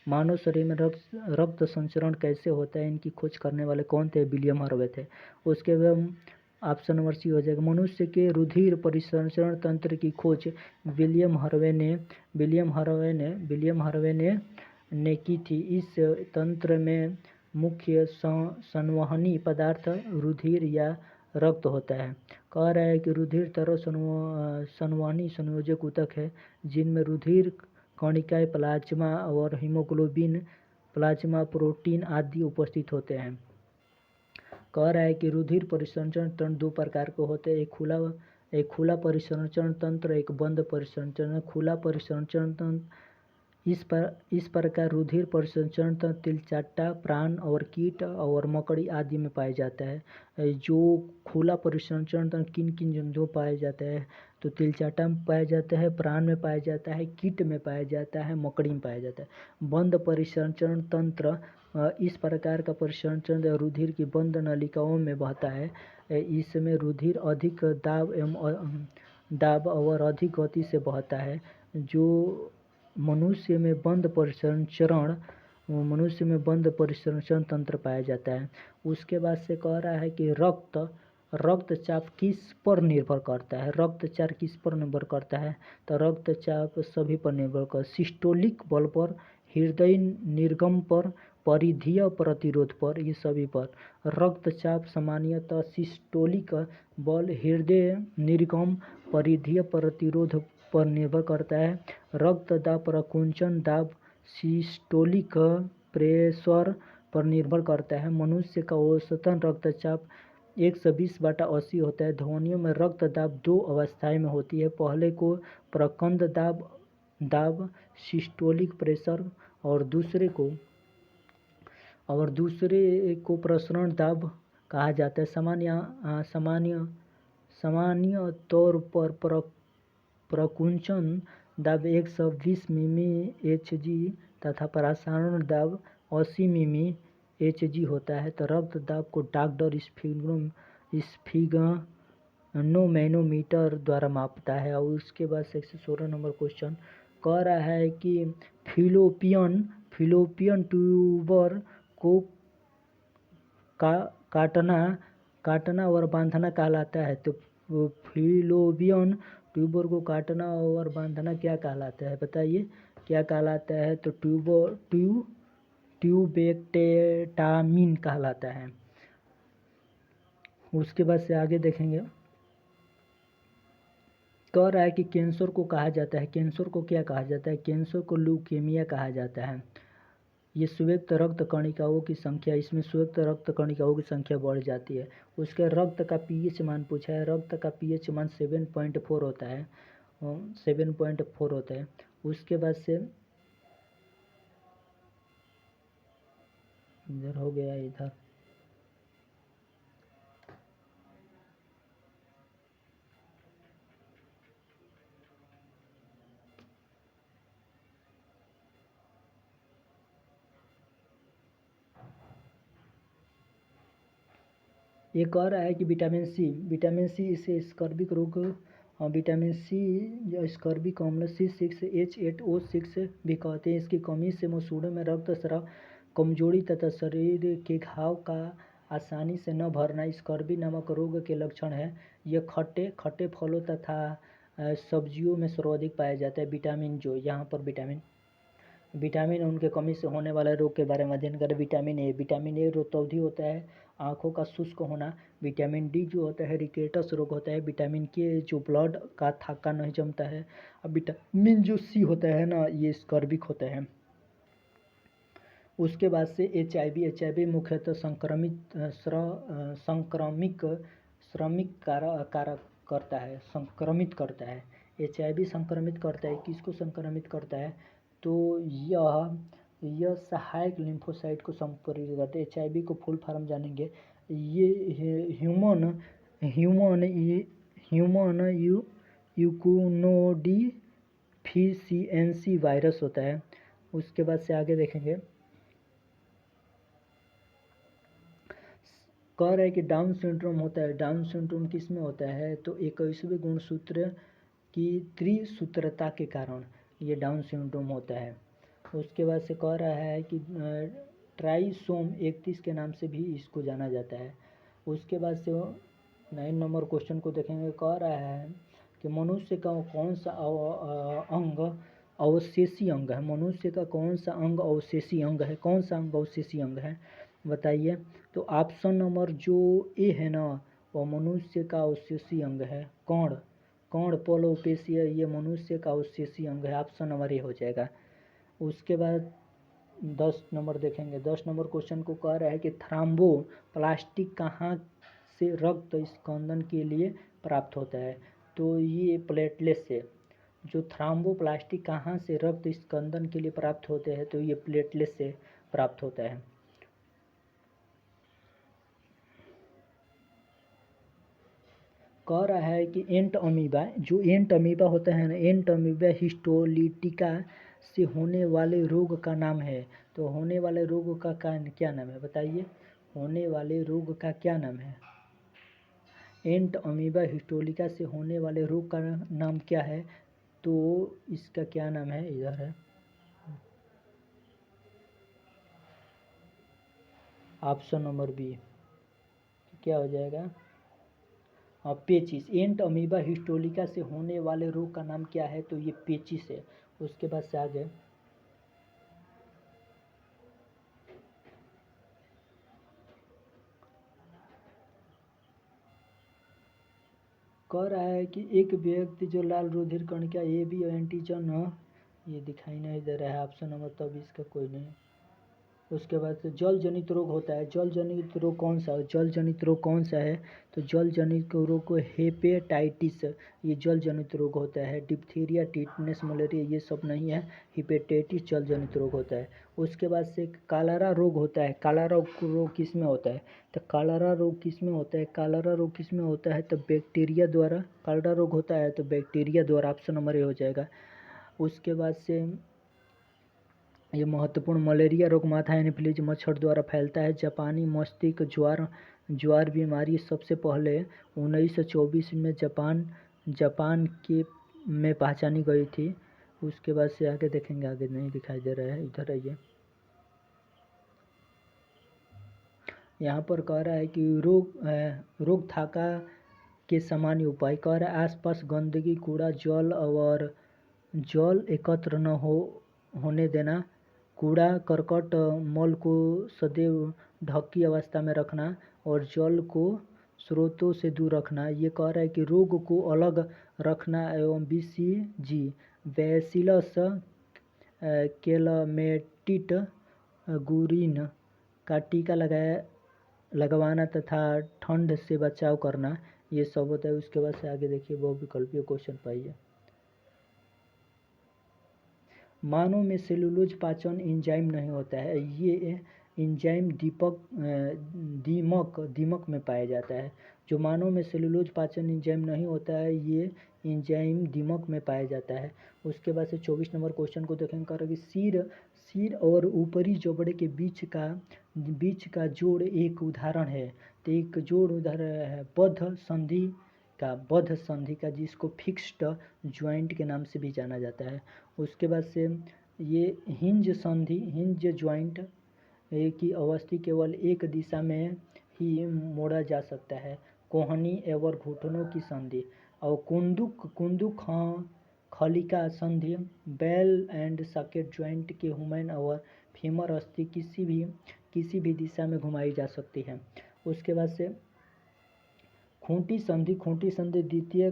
मानव शरीर में रक्त संचरण कैसे होता है, इनकी खोज करने वाले कौन थे? विलियम हार्वे थे। उसके बाद ऑप्शन नंबर सी हो जाएगा। मनुष्य के रुधिर परिसंचरण तंत्र की खोज विलियम हार्वे ने की थी। इस तंत्र में मुख्य संवहनी पदार्थ रुधिर या रक्त होता है। कह रहा है कि रुधिर तरल संवहनी संयोजक ऊतक है जिनमें रुधिर कणिकाएं, प्लाज्मा और हीमोग्लोबिन, प्लाज्मा प्रोटीन आदि उपस्थित होते हैं। कह रहा है कि रुधिर परिसंचरण तंत्र दो प्रकार के होते हैं, एक खुला परिसंचरण तंत्र, एक बंद परिसंचरण। खुला परिसंचरण तंत्र इस प्रकार रुधिर परिसंचरण तंत्र तिलचट्टा, प्राण और कीट और मकड़ी आदि में पाया जाता है। जो खुला परिसंचरण तंत्र किन किन जंतुओं में पाया जाता है, तो तिलचट्टा में पाया जाता है, प्राण में पाया जाता है, कीट में पाया जाता है, मकड़ी में पाया जाता है। बंद परिसंचरण तंत्र इस प्रकार का परिसंचरण रुधिर की बंद नलिकाओं में बहता है। इसमें रुधिर अधिक दाब और अधिक गति से बहता है। जो मनुष्य में बंद परिसंचरण तंत्र पाया जाता है। उसके बाद से कह रहा है कि रक्तचाप किस पर निर्भर करता है। रक्तचाप किस पर निर्भर करता है, तो रक्तचाप सभी पर निर्भर करता है। सिस्टोलिक बल पर, हृदय निर्गम पर, परिधीय प्रतिरोध पर, ये सभी पर। रक्तचाप सामान्यतः सिस्टोलिक बल, हृदय निर्गम, परिधीय प्रतिरोध पर निर्भर करता है। रक्त दाब प्रकुंचन दाब सिस्टोलिक प्रेशर पर निर्भर करता है। मनुष्य का औसतन रक्तचाप 120/80 होता है। ध्वनियों में रक्त दाब दो अवस्थाएं में होती है। पहले को प्रकंद दाब सिस्टोलिक प्रेशर और दूसरे को प्रसरण दाब कहा जाता है। सामान्य तौर पर प्रकुंचन दाब 120 मिमी Hg तथा प्रसारण दाब 80 मिमी Hg होता है। तो रक्त दाब को डॉक्टर स्फिग्नोमैनोमीटर द्वारा मापता है। और उसके बाद 116 नंबर क्वेश्चन कह रहा है कि फिलोपियन ट्यूबर को काटना और बांधना कहलाता है। तो फिलोपियन ट्यूबर को काटना और बांधना क्या कहलाता है, बताइए क्या कहलाता है, तो ट्यूबेक्टेटामिन कहलाता है। उसके बाद से आगे देखेंगे, कह रहा है कि कैंसर को कहा जाता है, कैंसर को क्या कहा जाता है, कैंसर को ल्यूकेमिया कहा जाता है। ये श्वेत रक्त कणिकाओं की संख्या, इसमें श्वेत रक्त कणिकाओं की संख्या बढ़ जाती है। उसके रक्त का पीएच मान पूछा है, रक्त का पीएच मान 7.4 होता है, 7.4 होता है। उसके बाद से इधर हो गया, इधर ये कह रहा है कि विटामिन सी इसे स्कर्विक रोग, विटामिन सी स्कर्विक अम्ल C6H8O6 भी कहते हैं। इसकी कमी से मसूड़ों में रक्त स्राव, कमजोरी तथा शरीर के घाव का आसानी से न भरना स्कर्वी नामक रोग के लक्षण है। यह खट्टे फलों तथा सब्जियों में सर्वाधिक पाया जाता है। विटामिन, जो यहाँ पर विटामिन उनके कमी से होने वाले रोग के बारे में अध्ययन करें। विटामिन ए रोतौधी होता है, आँखों का शुष्क होना। विटामिन डी जो होता है रिकेटस रोग होता है। विटामिन के जो ब्लड का थक्का नहीं जमता है। अब विटामिन जो सी होता है ना, ये स्कर्विक होता है। उसके बाद से HIV मुख्यतः संक्रमित करता है। HIV संक्रमित करता है, किसको संक्रमित करता है, तो यह सहायक लिम्फोसाइट को संक्रमित करता है। HIV को फुल फॉर्म जानेंगे, ये ह्यूमन यूकोनोडिफिशियेंसी वायरस होता है। उसके बाद से आगे देखेंगे, कह रहा है कि डाउन सिंड्रोम होता है। डाउन सिंड्रोम किस में होता है, तो 21वें गुणसूत्र की त्रिसूत्रता के कारण ये डाउन सिंड्रोम होता है। उसके बाद से कह रहा है कि ट्राइसोम 31 के नाम से भी इसको जाना जाता है। उसके बाद से 9 नंबर क्वेश्चन को देखेंगे। कह रहा है कि मनुष्य का कौन सा अंग अवशेषी अंग है। मनुष्य का कौन सा अंग अवशेषी अंग है, कौन सा अंग अवशेषी अंग है, बताइए। तो ऑप्शन नंबर जो ए है ना, वो मनुष्य का अवशेषी अंग है। कौन? कौन पोलोपेशिया, ये मनुष्य का अवशेषी अंग है। ऑप्शन नंबर ए हो जाएगा। उसके बाद 10 नंबर देखेंगे। 10 नंबर क्वेश्चन को कह रहा है कि थ्रोम्बोप्लास्टिक कहाँ से रक्त स्कंदन के लिए प्राप्त होता है? तो ये प्लेटलेट से। जो थ्रोम्बोप्लास्टिक कहाँ से रक्त स्कंदन के लिए प्राप्त होते हैं? तो ये प्लेटलेट से प्राप्त होता है। कह रहा है कि एंट अमीबा, जो एंट अमीबा होता है ना, एंट अमीबा हिस्टोलिटिका से होने वाले रोग का नाम है। तो होने वाले रोग का क्या नाम है? बताइए, होने वाले रोग का क्या नाम है? एंट अमीबा हिस्टोलिका से होने वाले रोग का नाम क्या है? तो इसका क्या नाम है? इधर है, ऑप्शन नंबर बी। क्या हो जाएगा? पेचिस। एंट अमीबा हिस्टोलिका से होने वाले रोग का नाम क्या है? तो ये पेचिस है। उसके बाद से आगे कह रहा है कि एक व्यक्ति जो लाल रुधिर कणिका ए बी एंटीजन, ये दिखाई नहीं दे रहा है ऑप्शन नंबर, तब इसका कोई नहीं। उसके बाद से जल जनित रोग होता है। जल जनित रोग कौन सा है? जल जनित रोग कौन सा है? तो जल जनित रोग को हेपेटाइटिस, ये जल जनित रोग होता है। डिप्थीरिया, टिटनेस, मलेरिया ये सब नहीं है, हेपेटाइटिस जल जनित रोग होता है। उसके बाद से कालारा रोग होता है। कालारा रोग किस में होता है? तो कालारा रोग किस में होता है? कालारा रोग किस में होता है? तो बैक्टीरिया द्वारा कालारा रोग होता है, तो बैक्टीरिया द्वारा। ऑप्शन नंबर ए हो जाएगा। उसके बाद से ये महत्वपूर्ण, मलेरिया रोग माथा एनोफिलीज मच्छर द्वारा फैलता है। जापानी मस्तिष्क ज्वार बीमारी सबसे पहले 1924 में जापान के में पहचानी गई थी। उसके बाद से आगे देखेंगे, आगे नहीं दिखाई दे रहा है, इधर आइए। यहाँ पर कह रहा है कि रोग थाका के सामान्य उपाय। कह रहा है आसपास गंदगी, कूड़ा, जल एकत्र न होने देना। कूड़ा करकट मल को सदैव ढकी अवस्था में रखना और जल को स्रोतों से दूर रखना। ये कह रहा है कि रोग को अलग रखना एवं BCG बैसिलस कैलमेटिट गुरिन का टीका लगवाना तथा ठंड से बचाव करना, ये सब होता है। उसके बाद से आगे देखिए, बहुविकल्पीय क्वेश्चन पाइए। मानव में सेलुलोज पाचन एंजाइम नहीं होता है। ये एंजाइम दीमक में पाया जाता है। जो मानव में सेलुलोज पाचन एंजाइम नहीं होता है, ये एंजाइम दीमक में पाया जाता है। उसके बाद से 24 नंबर क्वेश्चन को देखेंगे। कह रहा है कि सिर और ऊपरी जबड़े के बीच का जोड़ एक उदाहरण है। तो एक जोड़ उदाहरण है बद्ध संधि का, जिसको फिक्स्ड ज्वाइंट के नाम से भी जाना जाता है। उसके बाद से ये हिंज ज्वाइंट की अवस्थी केवल एक दिशा में ही मोड़ा जा सकता है। कोहनी एवं घुटनों की संधि और कुंदुक खलिका संधि, बेल एंड सॉकेट ज्वाइंट के हुमेन और फीमर अस्थि किसी भी दिशा में घुमाई जा सकती है। उसके बाद से खूंटी संधि द्वितीय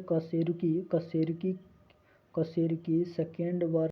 कशेरुकी सेकेंड वर्ग